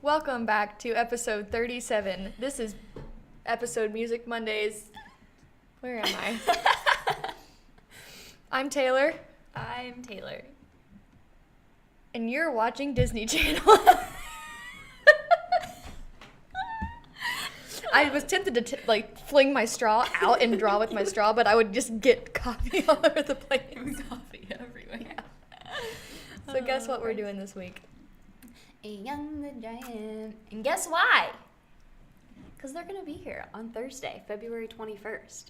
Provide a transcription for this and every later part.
Welcome back to episode 37. This is episode Music Mondays. Where am I? I'm Taylor. I'm Taylor. And you're watching Disney Channel. I was tempted to fling my straw out and draw with my straw, but I would just get coffee all over the place. Coffee everywhere. Yeah. So guess what we're doing this week? A Young the Giant. And guess why? Because they're going to be here on Thursday, February 21st,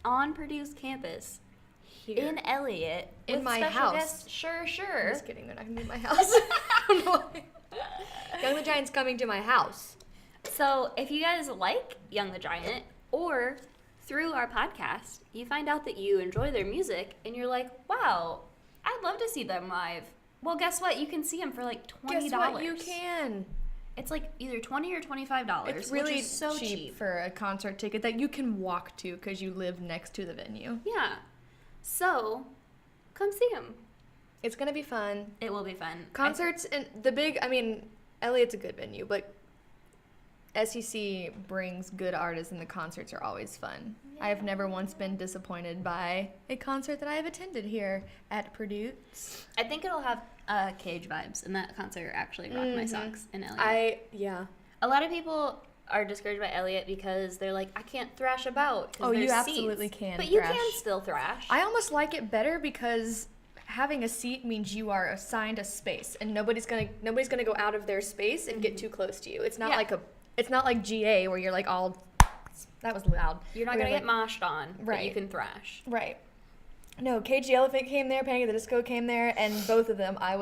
on Purdue's campus, Here. in Elliott. In with my special house. Guests. Sure. I'm just kidding, they're not going to be at my house. I don't know why. Young the Giant's coming to my house. So if you guys like Young the Giant, or through our podcast, you find out that you enjoy their music, and you're like, wow, I'd love to see them live. Well, guess what? You can see them for like $20. Guess what? You can. It's like either $20 or $25. It's really which is so cheap for a concert ticket that you can walk to because you live next to the venue. Yeah. So, come see them. It's going to be fun. It will be fun. Concerts, and Elliott's a good venue, but SEC brings good artists and the concerts are always fun. I have never once been disappointed by a concert that I have attended here at Purdue. I think it'll have Cage vibes, and that concert actually rocked my socks in Elliott. A lot of people are discouraged by Elliott because they're like, I can't thrash about. Oh, you there's absolutely seats. can But you thrash. can still thrash. I almost like it better because having a seat means you are assigned a space, and nobody's gonna go out of their space and get too close to you. It's not it's not like GA where you're like all. That was loud. You're not going to get moshed on, right. but you can thrash. Right. No, Cage the Elephant came there, Panic at the Disco came there, and both of them I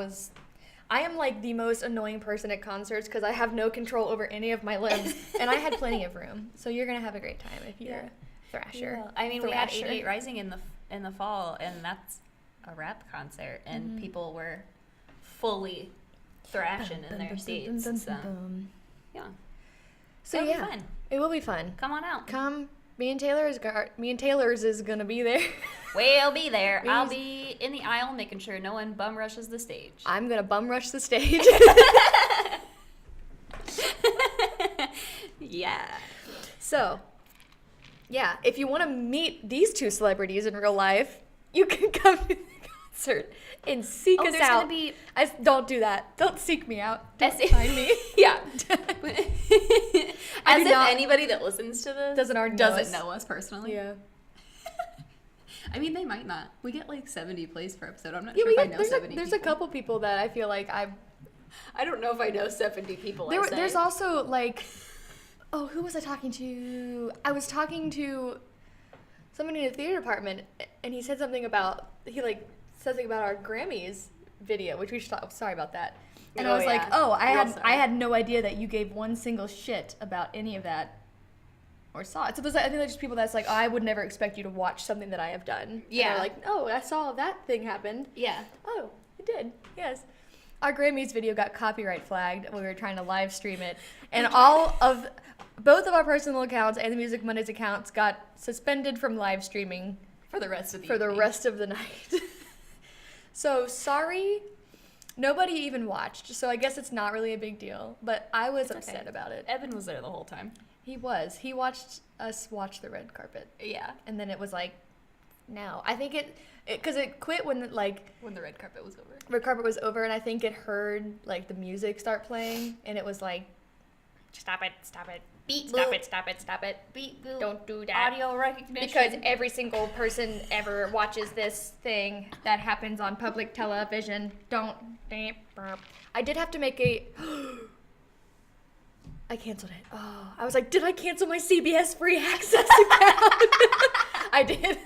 am like the most annoying person at concerts because I have no control over any of my limbs, and I had plenty of room. So you're going to have a great time if you're a thrasher. Yeah. I mean, we had 88 Rising in the fall, and that's a rap concert, and people were fully thrashing in their seats. So, yeah. So It'll yeah, be fun. It will be fun. Come on out. Come. Me and Taylor's is gonna be there. We'll be there. I'll be in the aisle making sure no one bum rushes the stage. I'm gonna bum rush the stage. Yeah. So, yeah, if you want to meet these two celebrities in real life, you can come to the concert and seek us there's out. Gonna be... Don't do that. Don't seek me out. Don't find me. Yeah. As if not- anybody that listens to this Doesn't know us personally. Yeah. I mean, they might not. We get like 70 plays per episode. I'm not Yeah, sure if I know 70 there's people. a couple people that I feel like I don't know if I know 70 people. There's also like, oh, who was I talking to? I was talking to somebody in the theater department, and he said something about our Grammys video, which we should talk. Sorry about that. And I was like, I had no idea that you gave one single shit about any of that or saw it. So I think there's just people that's like, oh, I would never expect you to watch something that I have done. Yeah. And they're like, oh, I saw that thing happened. Yeah. Oh, it did. Yes. Our Grammys video got copyright flagged when we were trying to live stream it. And both of our personal accounts and the Music Mondays accounts got suspended from live streaming For the rest of the night. So sorry. Nobody even watched, so I guess it's not really a big deal. But I was upset about it. Evan was there the whole time. He was. He watched us watch the red carpet. Yeah. And then it was like, no. I think because it quit when when the red carpet was over. Red carpet was over, and I think it heard like the music start playing, and it was like, stop it, Beep, stop boop. it, stop it. Beep, boop. Don't do that. Audio recognition. Because every single person ever watches this thing that happens on public television. Don't. I did have to make I canceled it. Oh, I was like, did I cancel my CBS free access account? I did.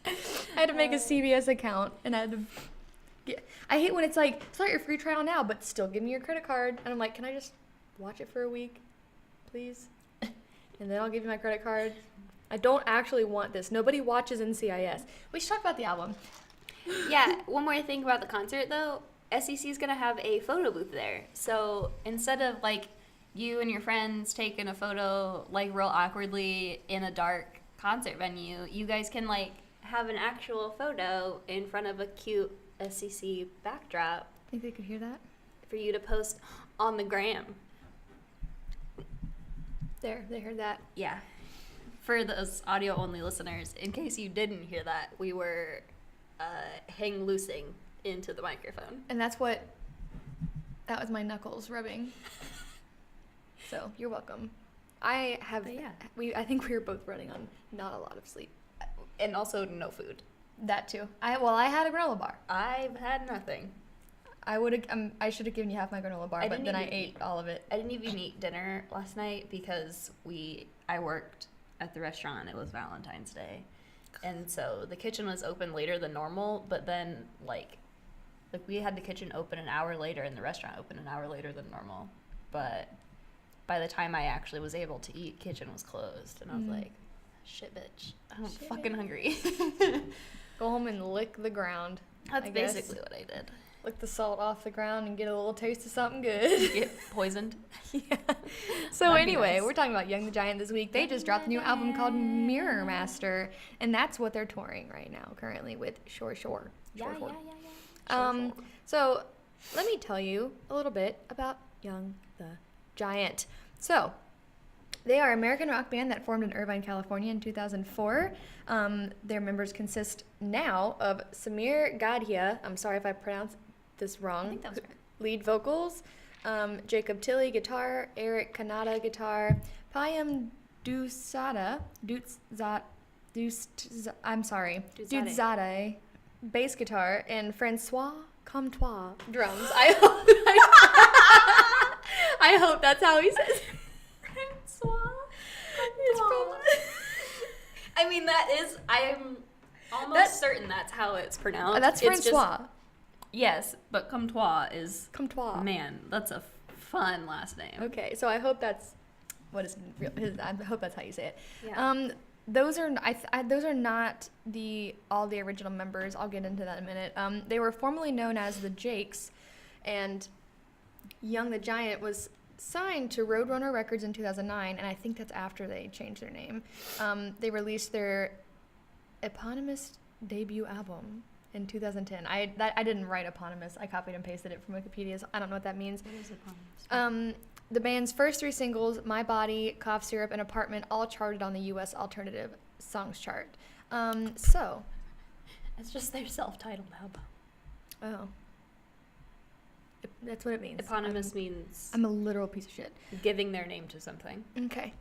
I had to make a CBS account, and I had to. I hate when it's like, start your free trial now, but still give me your credit card. And I'm like, can I just watch it for a week, please? And then I'll give you my credit card. I don't actually want this. Nobody watches NCIS. We should talk about the album. Yeah, one more thing about the concert, though. SEC is going to have a photo booth there. So instead of, like, you and your friends taking a photo, like, real awkwardly in a dark concert venue, you guys can, like, have an actual photo in front of a cute SEC backdrop. Think they could hear that? For you to post on the gram. There, they heard that. Yeah. For those audio-only listeners, in case you didn't hear that, we were hang loosing into the microphone. And that was my knuckles rubbing. So, you're welcome. I think we were both running on not a lot of sleep. And also no food. That too. I had a granola bar. I've had nothing. I should have given you half my granola bar, but then I ate all of it. I didn't even eat dinner last night because I worked at the restaurant. It was Valentine's Day. And so the kitchen was open later than normal, but then like we had the kitchen open an hour later and the restaurant open an hour later than normal. But by the time I actually was able to eat, kitchen was closed. And I was like, shit, bitch. I'm fucking hungry. Go home and lick the ground. That's basically what I did. Lick the salt off the ground and get a little taste of something good. Get poisoned. Yeah. So anyway, we're talking about Young the Giant this week. They just dropped a new album called Mirror Master, and that's what they're touring right now, currently with Shore. Yeah. So let me tell you a little bit about Young the Giant. So they are an American rock band that formed in Irvine, California in 2004. Their members consist now of Samir Gadhia. I'm sorry if I pronounced this wrong. I think that was right. Lead vocals. Jacob Tilley, guitar. Eric Kanata, guitar. Payam Duzade, bass guitar. And Francois Comtois, drums. I hope that's how he says it. I mean, I'm almost certain that's how it's pronounced. That's Francois. Yes, but Comtois is... Comtois. Man, that's a fun last name. Okay, so I hope that's I hope that's how you say it. Yeah. Those are not all the original members. I'll get into that in a minute. They were formerly known as the Jakes, and Young the Giant was signed to Roadrunner Records in 2009, and I think that's after they changed their name. They released their eponymous debut album in 2010. I didn't write eponymous. I copied and pasted it from Wikipedia, so I don't know what that means. What is eponymous? The band's first 3 singles, My Body, Cough Syrup, and Apartment, all charted on the U.S. Alternative Songs chart. So... It's just their self-titled album. Oh. That's what it means. Eponymous means... I'm a literal piece of shit. Giving their name to something. Okay.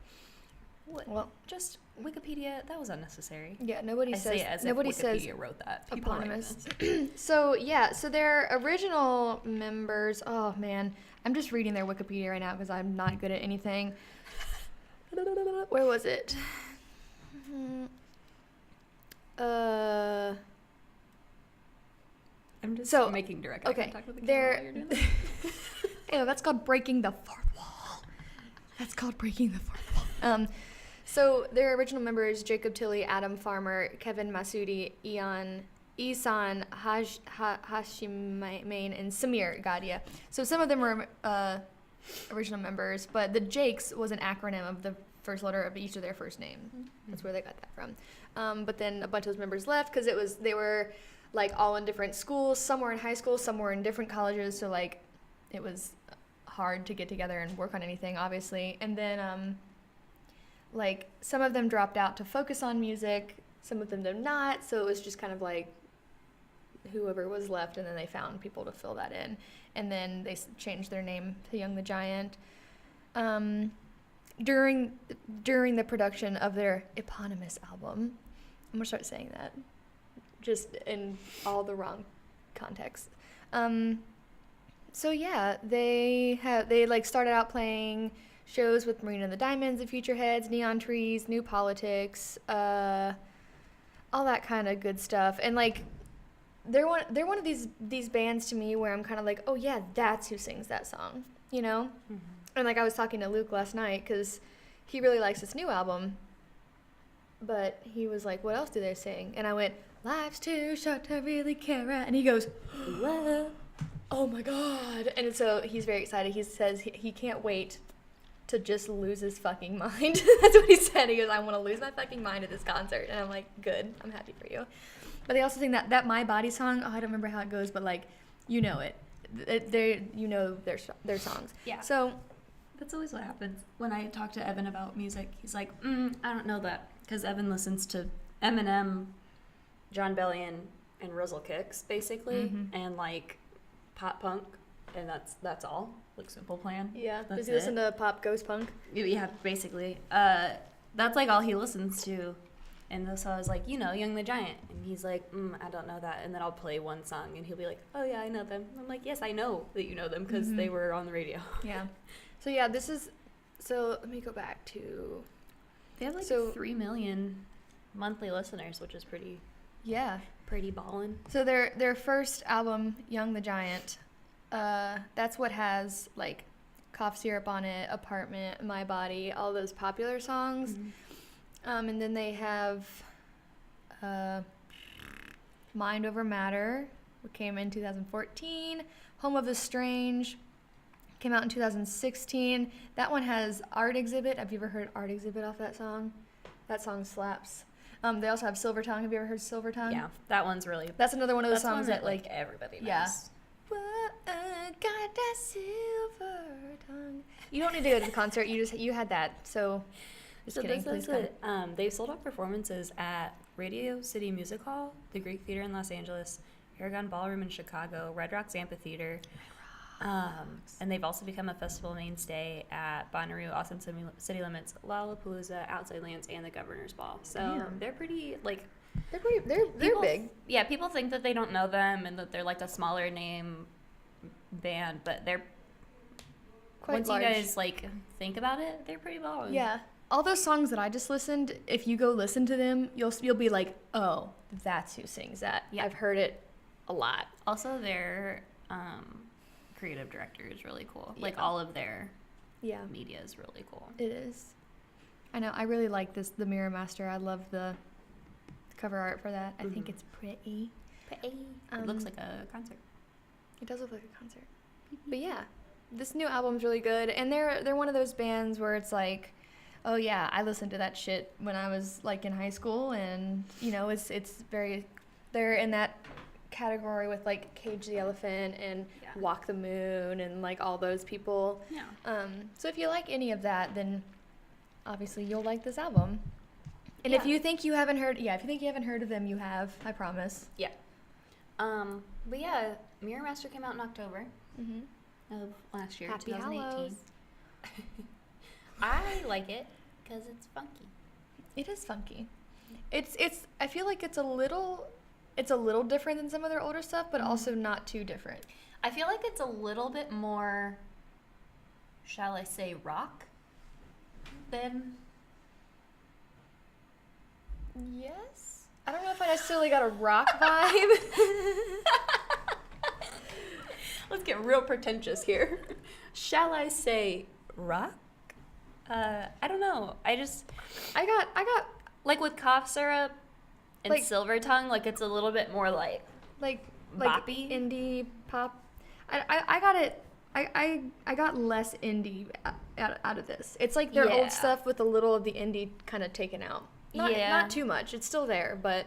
Well, just Wikipedia, that was unnecessary. Yeah, nobody I says... say it as nobody if Wikipedia wrote that. People eponymous. So their original members... Oh, man. I'm just reading their Wikipedia right now because I'm not good at anything. Where was it? I'm just making direct eye contact with the camera while you're doing this. Ew, that's called breaking the fourth wall. So their original members: Jacob Tilley, Adam Farmer, Kevin Masudi, Isan Hashimain, and Samir Gadhia. So some of them were original members, but the Jakes was an acronym of the first letter of each of their first name. Mm-hmm. That's where they got that from. But then a bunch of those members left because they were like all in different schools. Some were in high school, some were in different colleges. So like it was hard to get together and work on anything, obviously. And then like some of them dropped out to focus on music. Some of them did not. So it was just kind of like whoever was left, and then they found people to fill that in. And then they changed their name to Young the Giant. During the production of their eponymous album, I'm gonna start saying that, just in all the wrong context. So yeah, they like started out playing shows with Marina and the Diamonds, the Future Heads, Neon Trees, New Politics, all that kind of good stuff. And like they're one of these bands to me where I'm kind of like, oh yeah, that's who sings that song, you know? Mm-hmm. And like I was talking to Luke last night because he really likes this new album, but he was like, what else do they sing? And I went, life's too short to really care. And he goes, what? Oh my God. And so he's very excited. He says he can't wait to just lose his fucking mind. That's what he said. He goes, I want to lose my fucking mind at this concert. And I'm like, good. I'm happy for you. But they also sing that My Body song. Oh, I don't remember how it goes, but like, you know it. You know their songs. Yeah. So That's always what happens when I talk to Evan about music. He's like, I don't know that. Because Evan listens to Eminem, John Bellion, and Rizzle Kicks, basically. And, like, pop punk. And that's all. Like, Simple Plan. Yeah. That's Does he listen to pop ghost punk? Yeah, basically. That's, like, all he listens to. And so I was like, Young the Giant. And he's like, I don't know that. And then I'll play one song, and he'll be like, oh, yeah, I know them. I'm like, yes, I know that you know them, because they were on the radio. Yeah. So, yeah, so let me go back to... They have, like, 3 million monthly listeners, which is pretty ballin'. So their first album, Young the Giant, that's what has, like, Cough Syrup on it, Apartment, My Body, all those popular songs. And then they have Mind Over Matter, which came in 2014. Home of the Strange came out in 2016. That one has Art Exhibit. Have you ever heard Art Exhibit off that song? That song slaps. They also have Silver Tongue. Have you ever heard Silver Tongue? Yeah, that one's really... That's another one of those songs that, like, everybody knows. Yeah. What I got that silver tongue. You don't need to go to the concert. You had that. So kidding. Please come. They've sold out performances at Radio City Music Hall, the Greek Theater in Los Angeles, Aragon Ballroom in Chicago, Red Rocks Amphitheater. And they've also become a festival mainstay at Bonnaroo, Awesome City Limits, Lollapalooza, Outside Lands, and the Governor's Ball. So they're pretty, like... They're big. Yeah, people think that they don't know them and that they're, like, a smaller name band, but they're... Quite once large. you guys, like, think about it, they're pretty ballin'. Yeah. All those songs that I just listened, if you go listen to them, you'll be like, oh, that's who sings that. Yeah. I've heard it a lot. Also, their creative director is really cool. Yeah. Like, all of their media is really cool. It is. I know. I really like the Mirror Master. I love the cover art for that. I think it's pretty. It looks like a concert. It does look like a concert. But yeah, this new album's really good. And they're one of those bands where it's like, oh yeah, I listened to that shit when I was, like, in high school, and it's very, they're in that category with, like, Cage the Elephant and Walk the Moon and, like, all those people. Yeah. So if you like any of that, then obviously you'll like this album. And if you think you haven't heard of them, you have, I promise. Yeah. But yeah, Mirror Master came out in October of last year, Happy 2018. Hallows. I like it because it's funky. It is funky. It's. I feel like it's a little different than some of their older stuff, but also not too different. I feel like it's a little bit more, shall I say, rock than. Yes. I don't know if I necessarily got a rock vibe. Let's get real pretentious here. Shall I say rock? I don't know. I got like with Cough Syrup and like, Silver Tongue, like it's a little bit more like boppy, indie pop. I got it. I got less indie out of this. It's like their old stuff with a little of the indie kind of taken out. Not too much. It's still there, but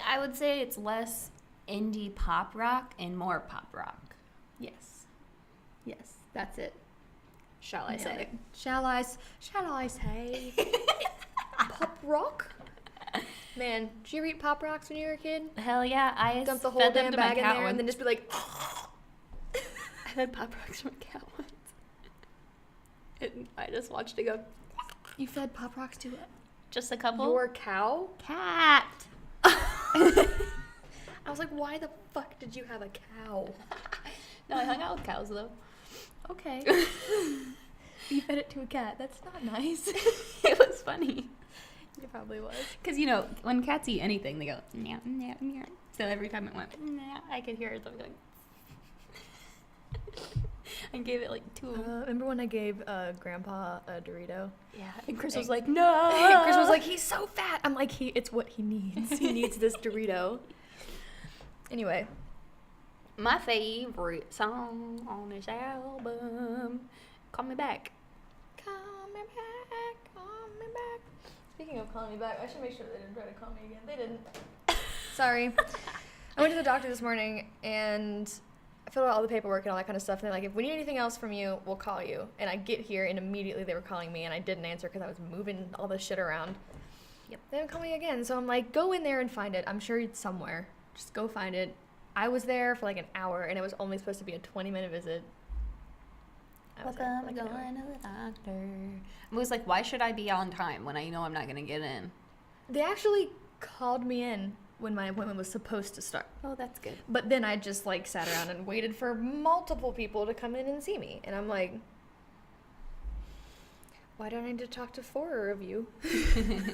I would say it's less indie pop rock and more pop rock. Yes, that's it. Shall I say? Shall I say? Pop rock? Man, did you ever eat Pop Rocks when you were a kid? Hell yeah, I dump the whole damn bag in there and then just be like. I've had Pop Rocks from a cat once. And I just watched it go. You fed Pop Rocks to it? Just a couple. Your cow? Cat. I was like, why the fuck did you have a cow? No, I hung out with cows though. Okay. You fed it to a cat. That's not nice. It was funny. It probably was. Because, when cats eat anything, they go, meow, meow, meow. So every time it went, meow, I could hear it going. I gave it like 2 of them. Remember when I gave Grandpa a Dorito? Yeah. And Chris was like, no. Chris was like, he's so fat. I'm like, it's what he needs. He needs this Dorito. Anyway. My favorite song on this album, Call Me Back. Call me back, call me back. Speaking of calling me back, I should make sure they didn't try to call me again. They didn't. Sorry. I went to the doctor this morning, and filled out all the paperwork and all that kind of stuff. And they're like, if we need anything else from you, we'll call you. And I get here, and immediately they were calling me, and I didn't answer because I was moving all this shit around. Yep. They didn't call me again. So I'm like, go in there and find it. I'm sure it's somewhere. Just go find it. I was there for like an hour, and it was only supposed to be a 20-minute visit. Welcome to going to the doctor. I was like, why should I be on time when I know I'm not going to get in? They actually called me in when my appointment was supposed to start. Oh, that's good. But then I just like sat around and waited for multiple people to come in and see me. And I'm like, why don't I need to talk to 4 of you?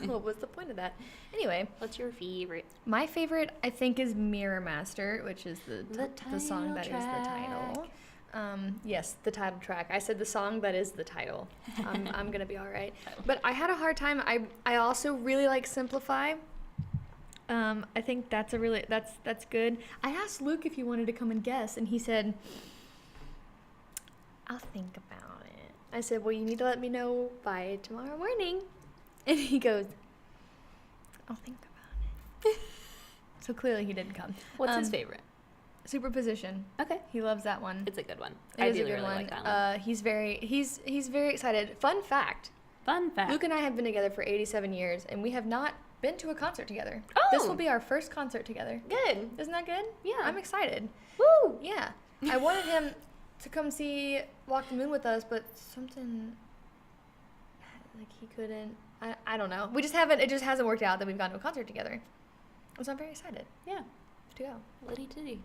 What was the point of that? Anyway. What's your favorite? My favorite, I think, is Mirror Master, which is the song that title is the title. Yes, the title track. I said the song that is the title. I'm gonna be all right. But I had a hard time. I also really like Simplify. I think that's that's good. I asked Luke if he wanted to come and guess, and he said, "I'll think about it." I said, "Well, you need to let me know by tomorrow morning." And he goes, "I'll think about it." So clearly he didn't come. What's his favorite? Superposition. Okay. He loves that one. It's a good one. It is a good one. Like that one. He's very excited. Fun fact. Luke and I have been together for 87 years, and we have not been to a concert together. Oh. This will be our first concert together. Good. Isn't that good? Yeah. I'm excited. Woo! Yeah. I wanted him to come see Walk the Moon with us, but something, like, he couldn't. I don't know. It just hasn't worked out that we've gone to a concert together. So I'm very excited. Yeah. To go. Litty titty.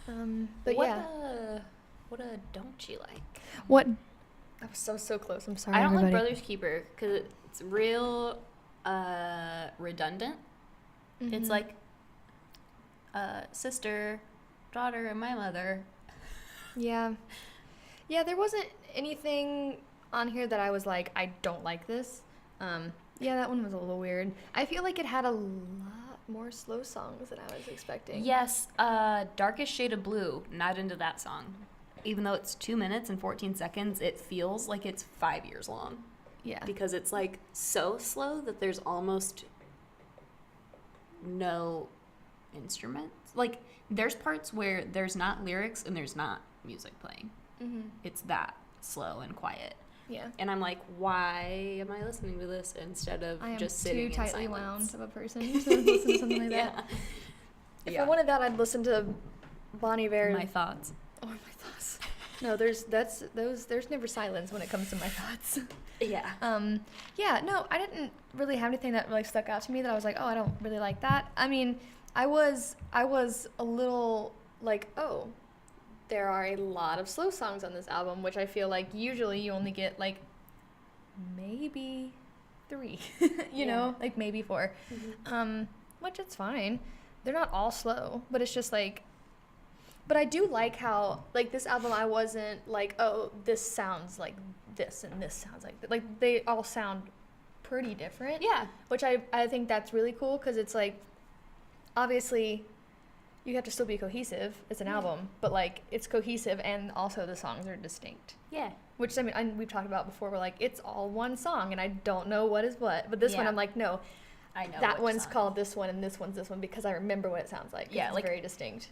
But what yeah. What don't you like? What? I was so close. I'm sorry. I don't everybody. like Brothers Keeper because it's real redundant. Mm-hmm. It's like sister, daughter, and my mother. Yeah. Yeah, there wasn't anything on here that I was like, I don't like this. Yeah, that one was a little weird. I feel like it had a lot more slow songs than I was expecting. Yes, Darkest Shade of Blue, not into that song. Even though it's 2 minutes and 14 seconds, it feels like it's 5 years long. Yeah. Because it's like so slow that there's almost no instruments. Like, there's parts where there's not lyrics and there's not music playing. Mm-hmm. It's that slow and quiet. Yeah. And I'm like, why am I listening to this instead of just sitting in silence? I am too tightly wound of a person to listen to something like that. If I wanted that, I'd listen to Bon Iver. My thoughts. Oh, my thoughts. No, there's never silence when it comes to my thoughts. Yeah. Yeah, no, I didn't really have anything that really stuck out to me that I was like, oh, I don't really like that. I mean, I was a little like, oh, there are a lot of slow songs on this album, which I feel like usually you only get like maybe 3, you know, like maybe 4, which it's fine. They're not all slow, but it's just like, but I do like how, like, this album, I wasn't like, oh, this sounds like this and this sounds like that. Like, they all sound pretty different. Yeah. Which I think that's really cool, because it's like, obviously, you have to still be cohesive. It's an album, but like, it's cohesive and also the songs are distinct. Yeah. Which, I mean, we've talked about before, we're like, it's all one song and I don't know what is what. But this one, I'm like, no, I know that one's called this one and this one's this one, because I remember what it sounds like. Yeah, it's like, very distinct.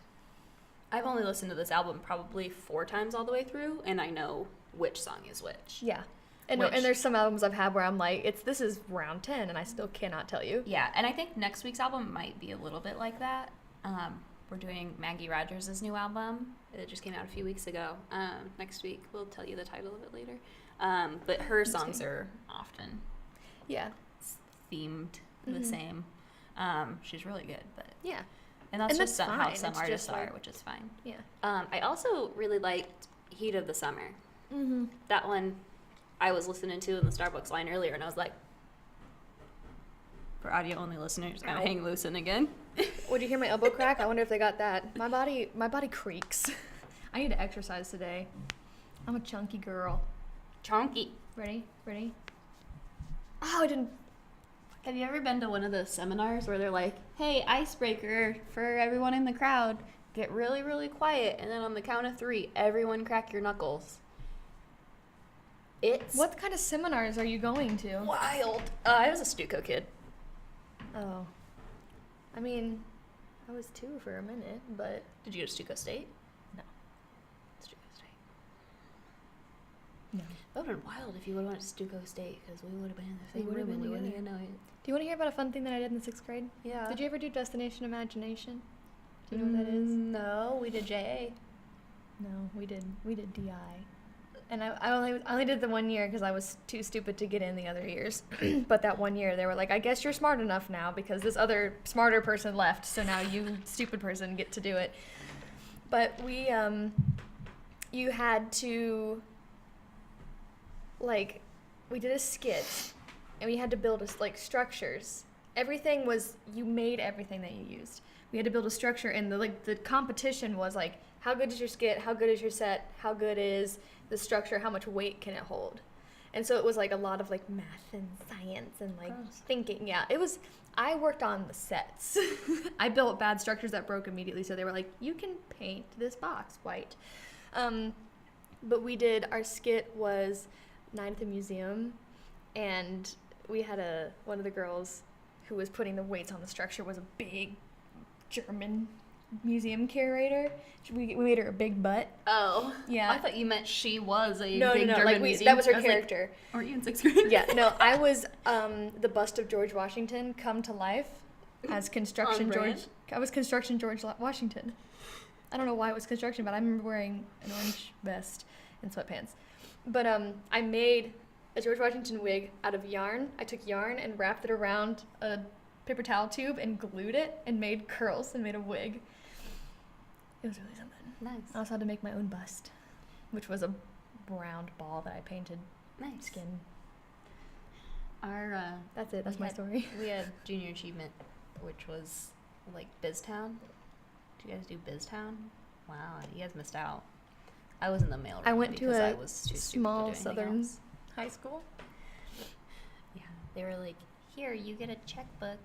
I've only listened to this album probably 4 times all the way through, and I know which song is which. Yeah. And there's some albums I've had where I'm like, this is round 10 and I still cannot tell you. Yeah, and I think next week's album might be a little bit like that. We're doing Maggie Rogers' new album. It just came out a few weeks ago. Next week, we'll tell you the title of it later. But her songs are often themed the same. She's really good, but yeah. And that's just fine. how some It's artists just are, like, which is fine. Yeah. I also really liked Heat of the Summer. Mm-hmm. That one I was listening to in the Starbucks line earlier, and I was like, for audio-only listeners, I'm hang loose again. Would you hear my elbow crack? I wonder if they got that. My body creaks. I need to exercise today. I'm a chunky girl. Chonky. Ready? Oh, I didn't. Have you ever been to one of those seminars where they're like, hey, icebreaker for everyone in the crowd, get really, really quiet, and then on the count of 3, everyone crack your knuckles. It's What kind of seminars are you going to? wild. I was a Stuco kid. Oh. I mean, I was 2 for a minute, but Did you go to Stuco State? no. No. That would have been wild if you would have went to Stuco State, because we would have been in the We same would have room and been you wouldn't together. even know it. Do you want to hear about a fun thing that I did in the 6th grade? Yeah. Did you ever do Destination Imagination? Do you know what that is? No, we did JA. No, we did DI. And I only did the 1 year because I was too stupid to get in the other years. But that 1 year, they were like, I guess you're smart enough now because this other smarter person left, so now you stupid person get to do it. But we, you had to, like, we did a skit, and we had to build structures. Everything was, you made everything that you used. We had to build a structure, and the competition was like, how good is your skit? How good is your set? How good is the structure? How much weight can it hold? And so it was like a lot of like math and science and like thinking. Yeah, it was. I worked on the sets. I built bad structures that broke immediately. So they were like, you can paint this box white. But we did, our skit was Night at the Museum, and we had one of the girls who was putting the weights on the structure was a big German museum curator. We made her a big butt. Oh. Yeah. I thought you meant she was a big No, German like museum. that was her I character. Like, aren't you in 6th grade? Yeah, no, I was the bust of George Washington come to life as construction George. I was construction George Washington. I don't know why it was construction, but I remember wearing an orange vest and sweatpants. But I made a George Washington wig out of yarn. I took yarn and wrapped it around a paper towel tube and glued it and made curls and made a wig. It was really something. Nice. I also had to make my own bust, which was a round ball that I painted Nice. skin. Our That's it. That's my story. We had junior achievement, which was like BizTown. Did you guys do BizTown? Wow, you guys missed out. I was in the mailroom. I went to because a I was too stupid to do small anything southern else. high school. Yeah, they were like, here, you get a checkbook,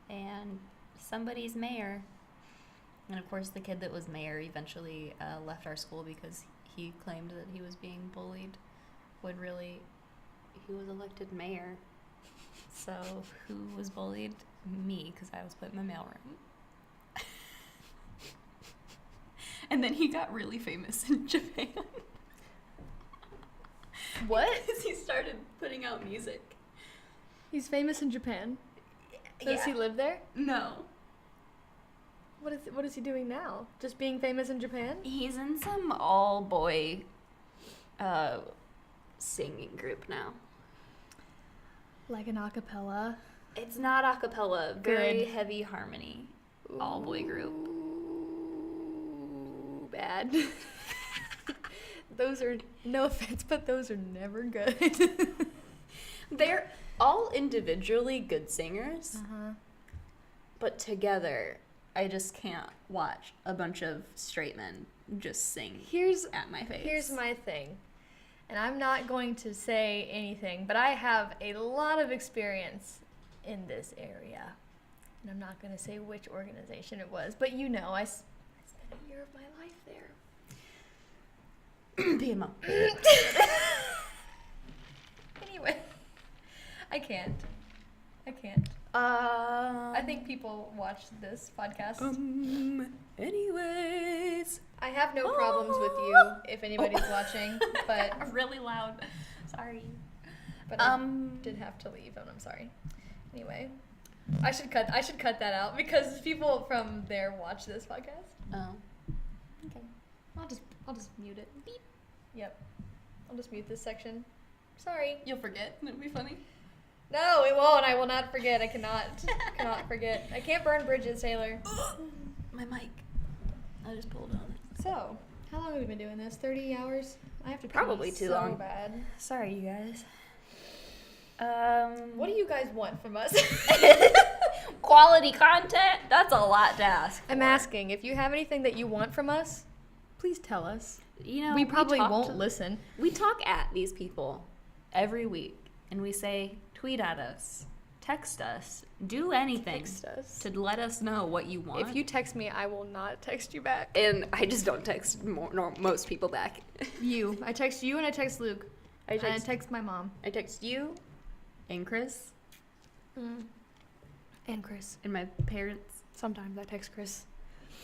and somebody's mayor. And of course, the kid that was mayor eventually left our school because he claimed that he was being bullied. He was elected mayor. So who was bullied? Me, because I was put in the mailroom. And then he got really famous in Japan. What? Because he started putting out music. He's famous in Japan. Does he live there? No. What is he doing now? Just being famous in Japan? He's in some all-boy singing group now. Like an acapella? It's not a cappella. Very Good. heavy harmony. All-boy group. Ooh, bad. Those are, no offense, but those are never good. They're all individually good singers, Uh-huh. but together, I just can't watch a bunch of straight men just sing at my face. Here's my thing. And I'm not going to say anything, but I have a lot of experience in this area. And I'm not going to say which organization it was, but you know, I spent a year of my life there. PMO. Anyway, I can't. I think people watch this podcast. Anyways. I have no problems with you if anybody's watching, but Really loud. Sorry. but I did have to leave, and I'm sorry. Anyway, I should cut that out because people from there watch this podcast. Oh. Okay. I'll just mute it. Beep. Yep. I'll just mute this section. Sorry. You'll forget. It'll be funny. No, it won't. I will not forget. I cannot forget. I can't burn bridges, Taylor. My mic. I just pulled on it. So, how long have we been doing this? 30 hours? I have to pee Probably too so long. bad. Sorry, you guys. What do you guys want from us? Quality content? That's a lot to ask for. I'm asking. If you have anything that you want from us, please tell us. You know, we probably talk won't listen. We talk at these people every week, and we say, tweet at us, text us, do anything Text us. to let us know what you want. If you text me, I will not text you back. And I just don't text most people back. You. I text you and I text Luke. I And I text my mom. I text you and Chris And Chris. and my parents Sometimes I text Chris.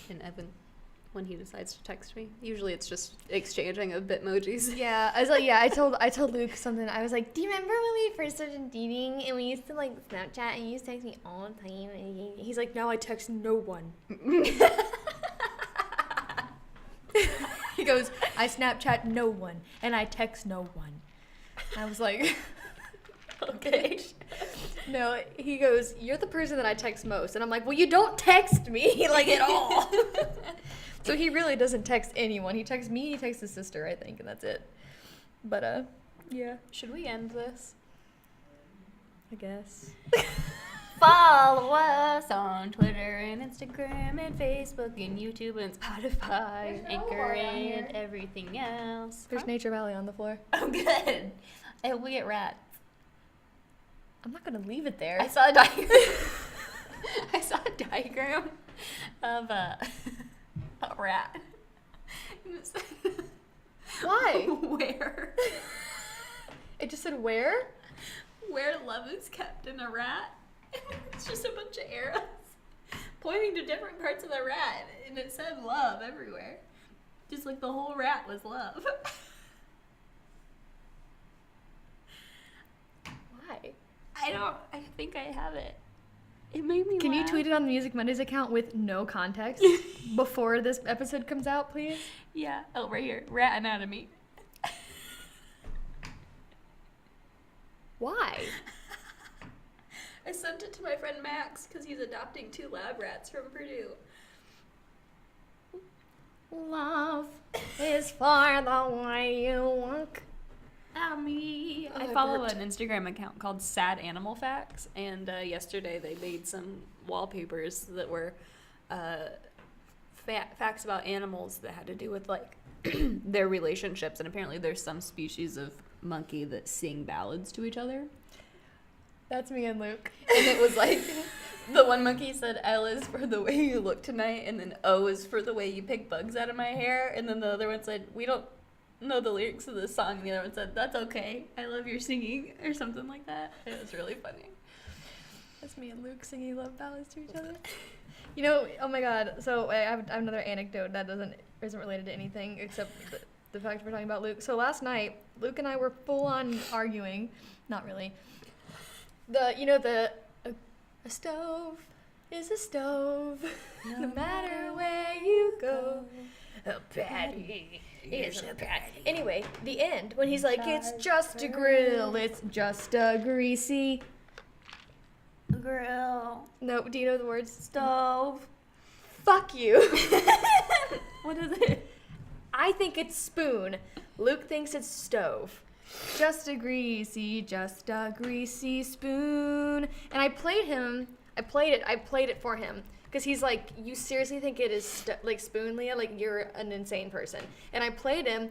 and Evan. when he decides to text me. Usually it's just exchanging of Bitmojis. Yeah, I told Luke something. I was like, do you remember when we first started dating and we used to like Snapchat and you used to text me all the time? And he's like, no, I text no one. He goes, I Snapchat no one and I text no one. I was like, okay. No, he goes, you're the person that I text most. And I'm like, well, you don't text me like at all. So he really doesn't text anyone. He texts me, he texts his sister, I think, and that's it. But, yeah. Should we end this? I guess. Follow us on Twitter and Instagram and Facebook and YouTube and Spotify and Anchor and everything else. There's Nature Valley on the floor. Oh, good. I hope we get rats. I'm not going to leave it there. I saw a diagram. I saw a diagram of a rat. Why? Where? It just said where? Where love is kept in a rat. It's just a bunch of arrows pointing to different parts of the rat, and it said love everywhere. Just like the whole rat was love. Why? I think I have it. It made me Can laugh. you tweet it on the Music Mondays account with no context before this episode comes out, please? Yeah. Oh, right here. Rat anatomy. Why? I sent it to my friend Max because he's adopting 2 lab rats from Purdue. Love is for the way you walk. I I follow burped. an Instagram account called Sad Animal Facts, and yesterday they made some wallpapers that were facts about animals that had to do with like their relationships, and apparently there's some species of monkey that sing ballads to each other. That's me and Luke. And it was like, the one monkey said, L is for the way you look tonight, and then O is for the way you pick bugs out of my hair, and then the other one said, we don't know the lyrics of this song, and the other one said, that's okay, I love your singing, or something like that. It was really funny. That's me and Luke singing love ballads to each other. You know, oh my god, so I have another anecdote that isn't related to anything except the fact we're talking about Luke. So last night, Luke and I were full on arguing. Not really. A stove is a stove, no matter where you go. A patty is a patty. Anyway, the end, when he's like, it's just a grill, it's just a greasy Grill. No, do you know the words? Stove. Fuck you. What is it? I think it's spoon. Luke thinks it's stove. Just a greasy spoon. And I played it for him. Because he's like, you seriously think it is like spoon, Leah? Like, you're an insane person. And I played him.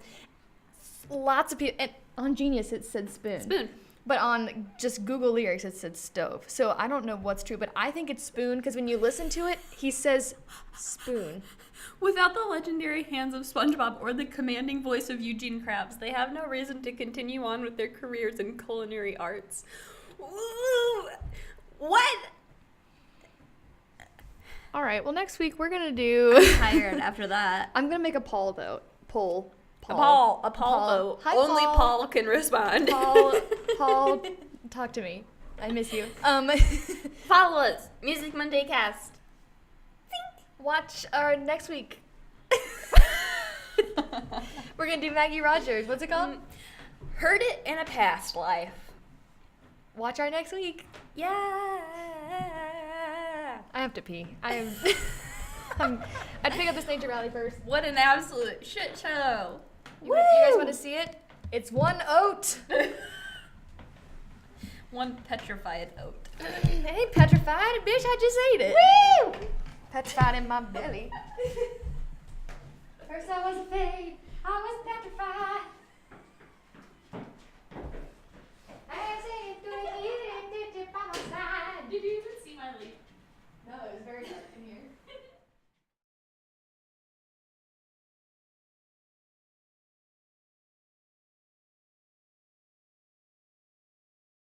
Lots of people, and on Genius it said spoon. Spoon. But on just Google lyrics, it said stove. So I don't know what's true, but I think it's spoon because when you listen to it, he says spoon. Without the legendary hands of SpongeBob or the commanding voice of Eugene Krabs, they have no reason to continue on with their careers in culinary arts. Ooh, what? All right, well, next week we're going to do... I'm tired after that. I'm going to make a poll, though. Poll. A Paul vote. Hi, Only Paul. Paul can respond. Paul, talk to me. I miss you. Follow us. Music Monday Cast. Watch our next week. We're going to do Maggie Rogers. What's it called? Heard it in a past life. Watch our next week. Yeah. I have to pee. I'd pick up this nature rally first. What an absolute shit show. You guys want to see it? It's one oat. One petrified oat. It ain't petrified, bitch. I just ate it. Woo! Petrified in my belly. First I was afraid. I was petrified.